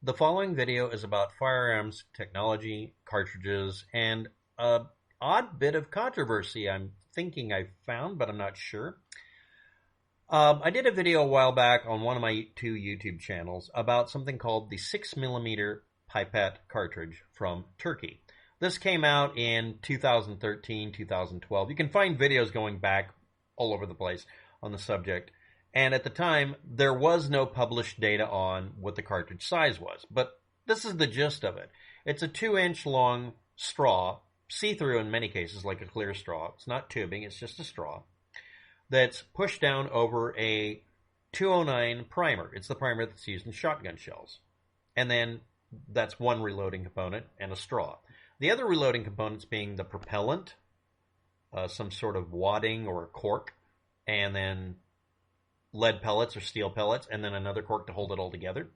The following video is about firearms technology, cartridges, and a odd bit of controversy I'm thinking I found, but I'm not sure. I did a video a while back on one of my two YouTube channels about something called the 6mm pipet cartridge from Turkey. This came out in 2013, 2012. You can find videos going back all over the place on the subject. And at the time, there was no published data on what the cartridge size was. But this is the gist of it. It's a 2-inch long straw, see-through in many cases, like a clear straw. It's not tubing, it's just a straw, that's pushed down over a 209 primer. It's the primer that's used in shotgun shells. And then that's one reloading component and a straw. The other reloading components being the propellant, some sort of wadding or a cork, and then lead pellets or steel pellets, and then another cork to hold it all together,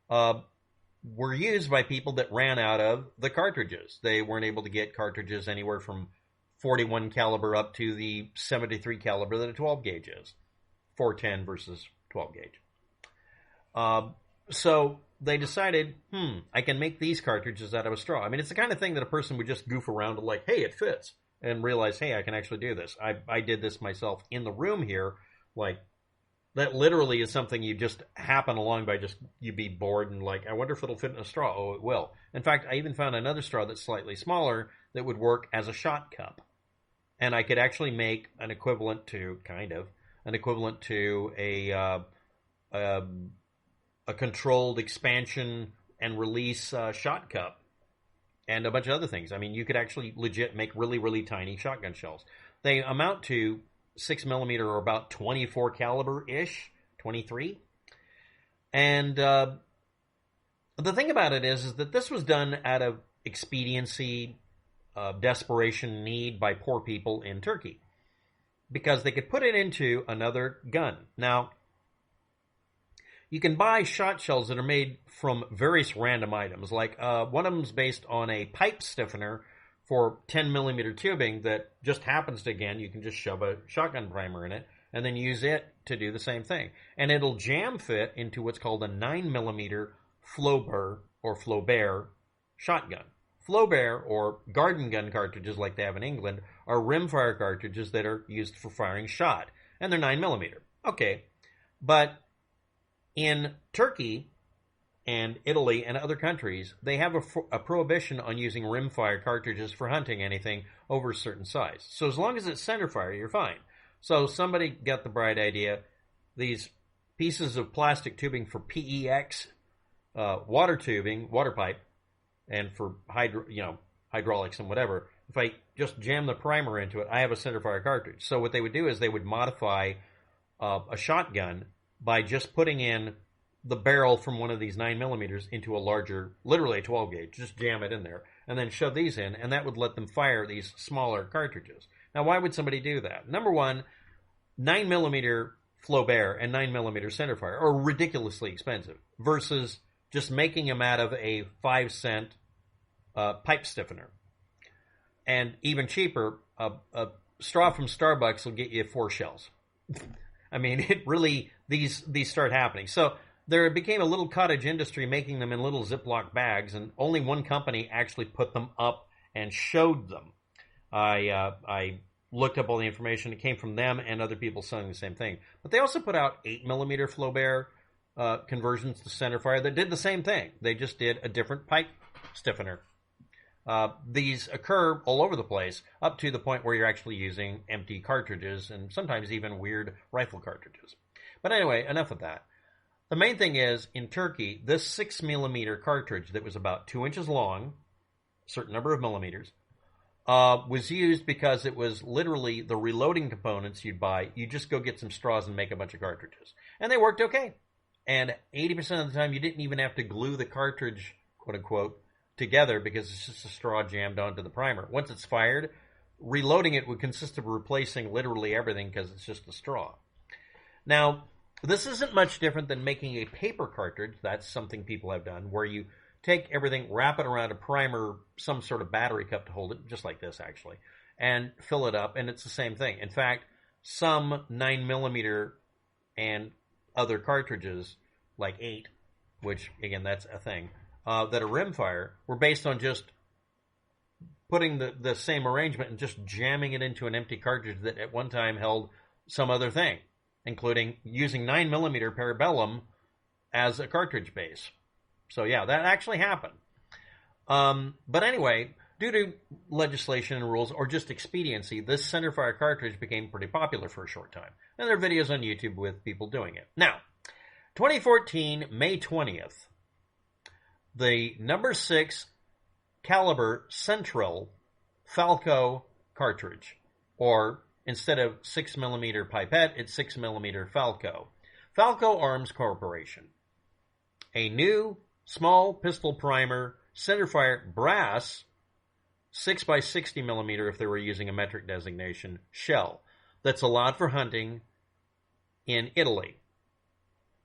were used by people that ran out of the cartridges. They weren't able to get cartridges anywhere from 41 caliber up to the 73 caliber that a 12 gauge is, 410 versus 12 gauge. So they decided, I can make these cartridges out of a straw. I mean, it's the kind of thing that a person would just goof around and like, hey, it fits, and realize, hey, I can actually do this. I did this myself in the room here. Like, that literally is something you just happen along by, just you be bored and like, I wonder if it'll fit in a straw. Oh, it will. In fact, I even found another straw that's slightly smaller that would work as a shot cup. And I could actually make an equivalent to, a controlled expansion and release shot cup and a bunch of other things. I mean, you could actually legit make really, really tiny shotgun shells. They amount to 6mm or about 24 caliber-ish, 23. And the thing about it is that this was done out of expediency, desperation, need by poor people in Turkey, because they could put it into another gun. Now, you can buy shot shells that are made from various random items. Like one of them is based on a pipe stiffener for 10mm tubing that just happens to, again, you can just shove a shotgun primer in it and then use it to do the same thing. And it'll jam fit into what's called a 9mm Flobert shotgun. Flobert, or garden gun cartridges like they have in England, are rimfire cartridges that are used for firing shot. And they're 9mm. Okay, but in Turkey and Italy and other countries, they have a prohibition on using rimfire cartridges for hunting anything over a certain size. So as long as it's centerfire, you're fine. So somebody got the bright idea, these pieces of plastic tubing for PEX, water tubing, water pipe, and for hydraulics and whatever, if I just jam the primer into it, I have a centerfire cartridge. So what they would do is they would modify a shotgun by just putting in the barrel from one of these 9mm into a larger, literally a 12 gauge, just jam it in there, and then shove these in, and that would let them fire these smaller cartridges. Now, why would somebody do that? Number one, 9mm Flobert and 9mm centerfire are ridiculously expensive versus just making them out of a 5-cent pipe stiffener. And even cheaper, a straw from Starbucks will get you 4 shells. I mean, it really, these start happening. So there became a little cottage industry making them in little Ziploc bags, and only one company actually put them up and showed them. I looked up all the information. It came from them and other people selling the same thing. But they also put out 8mm Flobert conversions to centerfire that did the same thing. They just did a different pipe stiffener. These occur all over the place, up to the point where you're actually using empty cartridges and sometimes even weird rifle cartridges. But anyway, enough of that. The main thing is, in Turkey, this 6mm cartridge that was about 2 inches long, a certain number of millimeters, was used because it was literally the reloading components you'd buy. You just go get some straws and make a bunch of cartridges. And they worked okay. And 80% of the time, you didn't even have to glue the cartridge, quote unquote, together, because it's just a straw jammed onto the primer. Once it's fired, reloading it would consist of replacing literally everything because it's just a straw. Now, this isn't much different than making a paper cartridge. That's something people have done, where you take everything, wrap it around a primer, some sort of battery cup to hold it, just like this actually, and fill it up, and it's the same thing. In fact, some 9mm and other cartridges, like 8, which, again, that's a thing, that are rimfire, were based on just putting the same arrangement and just jamming it into an empty cartridge that at one time held some other thing, including using 9mm parabellum as a cartridge base. So yeah, that actually happened. But anyway, due to legislation and rules or just expediency, this centerfire cartridge became pretty popular for a short time. And there are videos on YouTube with people doing it. Now, 2014, May 20th, the number 6 caliber Centrale Falco cartridge, or instead of 6mm pipet, it's 6mm Falco. Falco Arms Corporation. A new small pistol primer centerfire brass 6x60mm if they were using a metric designation shell that's allowed for hunting in Italy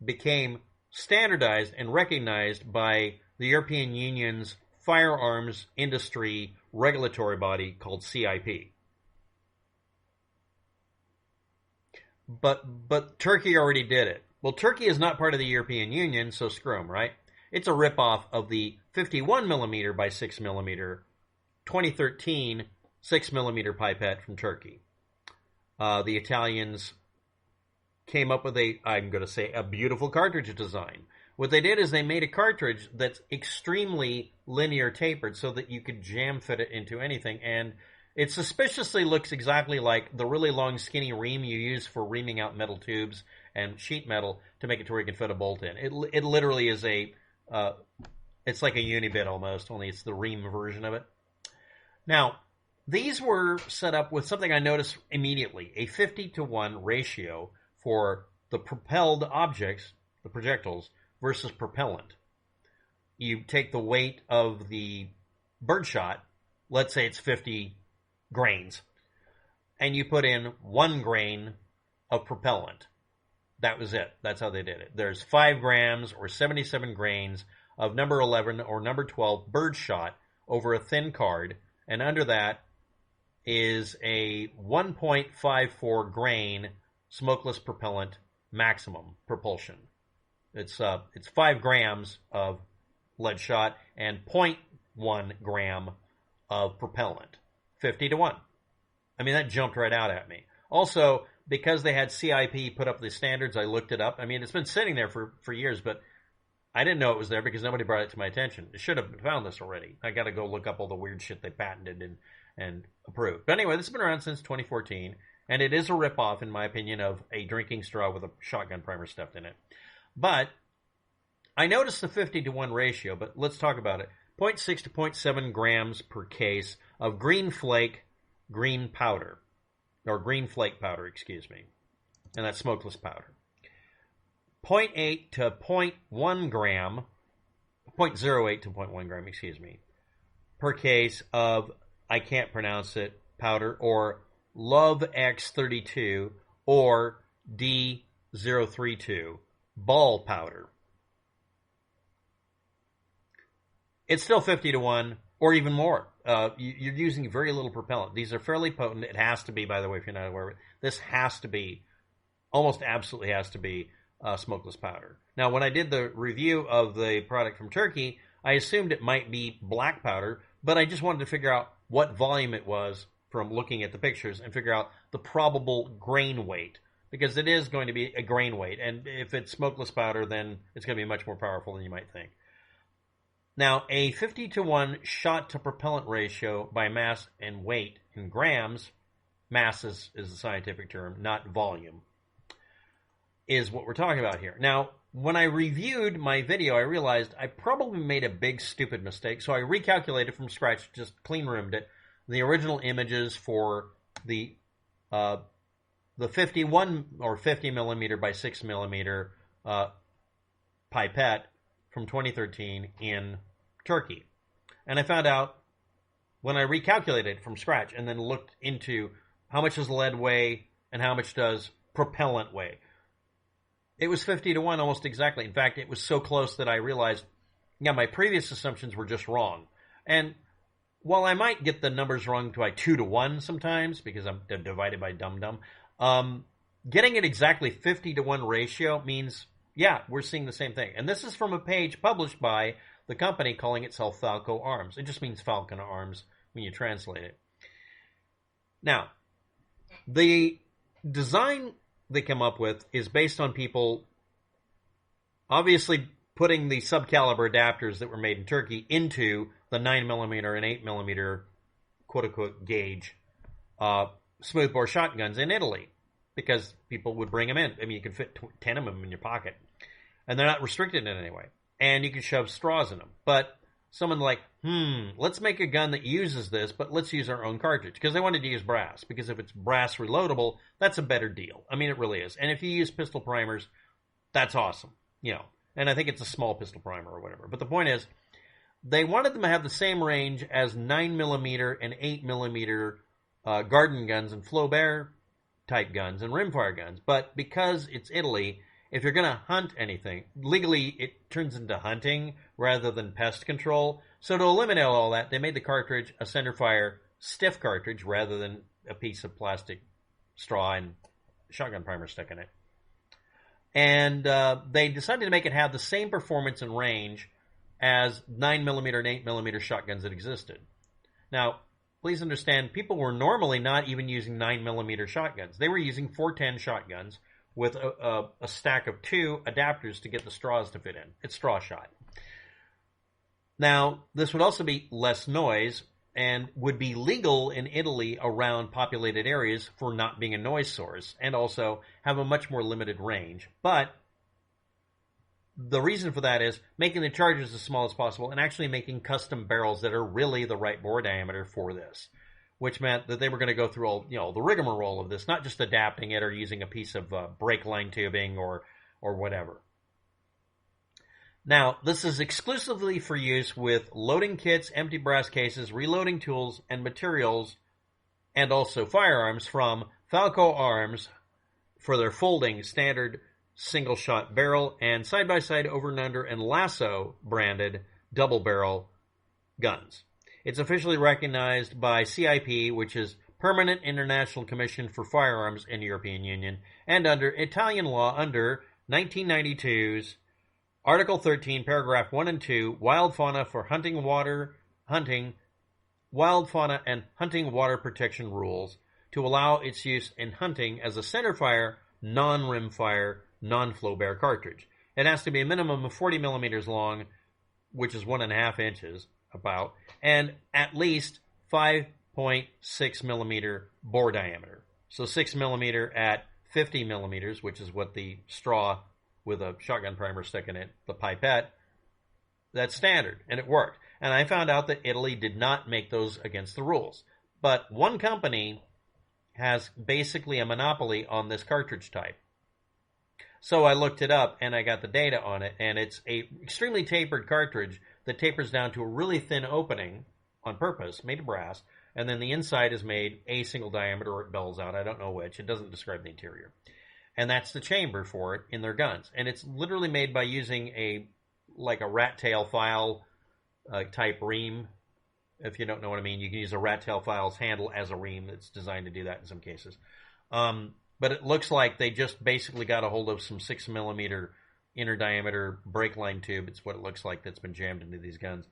became standardized and recognized by the European Union's firearms industry regulatory body called CIP. But Turkey already did it. Well, Turkey is not part of the European Union, so screw them, right? It's a ripoff of the 51mm by 6mm 2013 6mm pipet from Turkey. The Italians came up with a beautiful cartridge design. What they did is they made a cartridge that's extremely linear tapered so that you could jam fit it into anything, and it suspiciously looks exactly like the really long skinny ream you use for reaming out metal tubes and sheet metal to make it to where you can fit a bolt in. It literally is it's like a unibit almost, only it's the ream version of it. Now, these were set up with something I noticed immediately, a 50-to-1 ratio for the propelled objects, the projectiles, versus propellant. You take the weight of the birdshot, let's say it's 50 grains, and you put in 1 grain of propellant. That was it. That's how they did it. There's 5 grams or 77 grains of number 11 or number 12 birdshot over a thin card, and under that is a 1.54 grain smokeless propellant maximum propulsion. It's 5 grams of lead shot and 0.1 gram of propellant. 50-to-1. I mean, that jumped right out at me. Also, because they had CIP put up the standards, I looked it up. I mean, it's been sitting there for years, but I didn't know it was there because nobody brought it to my attention. It should have found this already. I got to go look up all the weird shit they patented and approved. But anyway, this has been around since 2014, and it is a ripoff, in my opinion, of a drinking straw with a shotgun primer stuffed in it. But I noticed the 50-to-1 ratio, but let's talk about it. 0.6 to 0.7 grams per case of green flake green powder, or green flake powder, excuse me, and that's smokeless powder. 0.8 to 0.1 gram, 0.08 to 0.1 gram, excuse me, per case of, I can't pronounce it, powder, or LOVEX 32 or D032 ball powder. It's still 50-to-1 or even more. You're using very little propellant. These are fairly potent. It has to be, by the way, if you're not aware of it, this has to be, almost absolutely has to be smokeless powder. Now, when I did the review of the product from Turkey, I assumed it might be black powder, but I just wanted to figure out what volume it was from looking at the pictures and figure out the probable grain weight, because it is going to be a grain weight, and if it's smokeless powder, then it's going to be much more powerful than you might think. Now, a 50-to-1 shot-to-propellant ratio by mass and weight in grams, mass is the scientific term, not volume, is what we're talking about here. Now, when I reviewed my video, I realized I probably made a big, stupid mistake, so I recalculated from scratch, just clean-roomed it, the original images for the 51 or 50 millimeter by 6 millimeter pipette from 2013 in Turkey. And I found out when I recalculated from scratch and then looked into how much does lead weigh and how much does propellant weigh, it was 50-to-1 almost exactly. In fact, it was so close that I realized, yeah, my previous assumptions were just wrong. And while I might get the numbers wrong by 2-to-1 sometimes, because I'm divided by dum-dum, getting it exactly 50-to-1 ratio means Yeah, we're seeing the same thing. And this is from a page published by the company calling itself Falco Arms. It just means Falcon Arms when you translate it. Now, the design they come up with is based on people obviously putting the subcaliber adapters that were made in Turkey into the 9mm and 8mm quote-unquote gauge smoothbore shotguns in Italy, because people would bring them in. I mean, you can fit 10 of them in your pocket, and they're not restricted in any way. And you can shove straws in them. But someone like, let's make a gun that uses this, but let's use our own cartridge. Because they wanted to use brass. Because if it's brass reloadable, that's a better deal. I mean, it really is. And if you use pistol primers, that's awesome. You know, and I think it's a small pistol primer or whatever. But the point is, they wanted them to have the same range as 9mm and 8mm garden guns and Flobert type guns and rimfire guns. But because it's Italy, if you're going to hunt anything, legally it turns into hunting rather than pest control. So to eliminate all that, they made the cartridge a centerfire stiff cartridge rather than a piece of plastic straw and shotgun primer stuck in it. And they decided to make it have the same performance and range as 9mm and 8mm shotguns that existed. Now, please understand, people were normally not even using 9mm shotguns. They were using 410 shotguns with a stack of 2 adapters to get the straws to fit in. It's straw shot. Now, this would also be less noise and would be legal in Italy around populated areas for not being a noise source, and also have a much more limited range. But the reason for that is making the charges as small as possible and actually making custom barrels that are really the right bore diameter for this, which meant that they were going to go through all, the rigmarole of this, not just adapting it or using a piece of brake line tubing or whatever. Now, this is exclusively for use with loading kits, empty brass cases, reloading tools, and materials, and also firearms from Falco Arms for their folding standard single-shot barrel and side-by-side over and under and Lusso branded double-barrel guns. It's officially recognized by CIP, which is Permanent International Commission for Firearms in the European Union, and under Italian law under 1992's Article 13, Paragraph 1 and 2, Wild Fauna for Wild Fauna and Hunting Water Protection Rules, to allow its use in hunting as a centerfire, non-rimfire, non-Flobert cartridge. It has to be a minimum of 40 millimeters long, which is 1.5 inches about, and at least 5.6 millimeter bore diameter. So 6 millimeter at 50 millimeters, which is what the straw with a shotgun primer stuck in it, the pipet, that's standard, and it worked. And I found out that Italy did not make those against the rules. But one company has basically a monopoly on this cartridge type. So I looked it up, and I got the data on it, and it's a extremely tapered cartridge that tapers down to a really thin opening on purpose, made of brass, and then the inside is made a single diameter, or it bells out, I don't know which. It doesn't describe the interior. And that's the chamber for it in their guns. And it's literally made by using a rat tail file type ream. If you don't know what I mean, you can use a rat tail file's handle as a ream that's designed to do that in some cases. But it looks like they just basically got a hold of some 6 millimeter inner diameter brake line tube. It's what it looks like that's been jammed into these guns.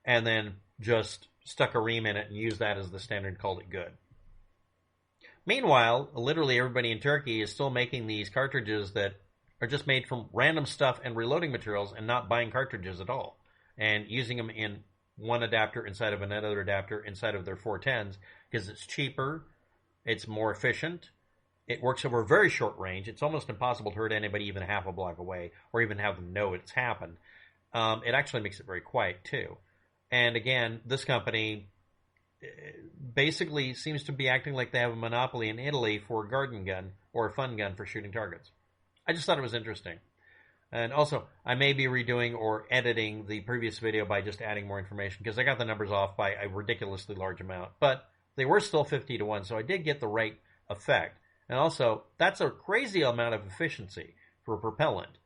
And then just stuck a ream in it and used that as the standard and called it good. Meanwhile, literally everybody in Turkey is still making these cartridges that are just made from random stuff and reloading materials and not buying cartridges at all. And using them in one adapter inside of another adapter inside of their 410s because it's cheaper, it's more efficient, it works over a very short range. It's almost impossible to hurt anybody even half a block away or even have them know it's happened. It actually makes it very quiet too. And again, this company basically seems to be acting like they have a monopoly in Italy for a garden gun or a fun gun for shooting targets. I just thought it was interesting. And also, I may be redoing or editing the previous video by just adding more information because I got the numbers off by a ridiculously large amount. But they were still 50 to 1, so I did get the right effect. And also, that's a crazy amount of efficiency for a propellant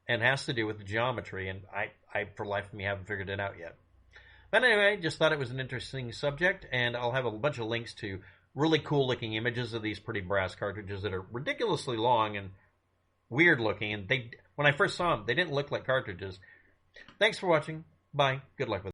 and has to do with the geometry. And I for life of me, haven't figured it out yet. But anyway, just thought it was an interesting subject, and I'll have a bunch of links to really cool-looking images of these pretty brass cartridges that are ridiculously long and weird looking, and when I first saw them, they didn't look like cartridges. Thanks for watching. Bye. Good luck with it.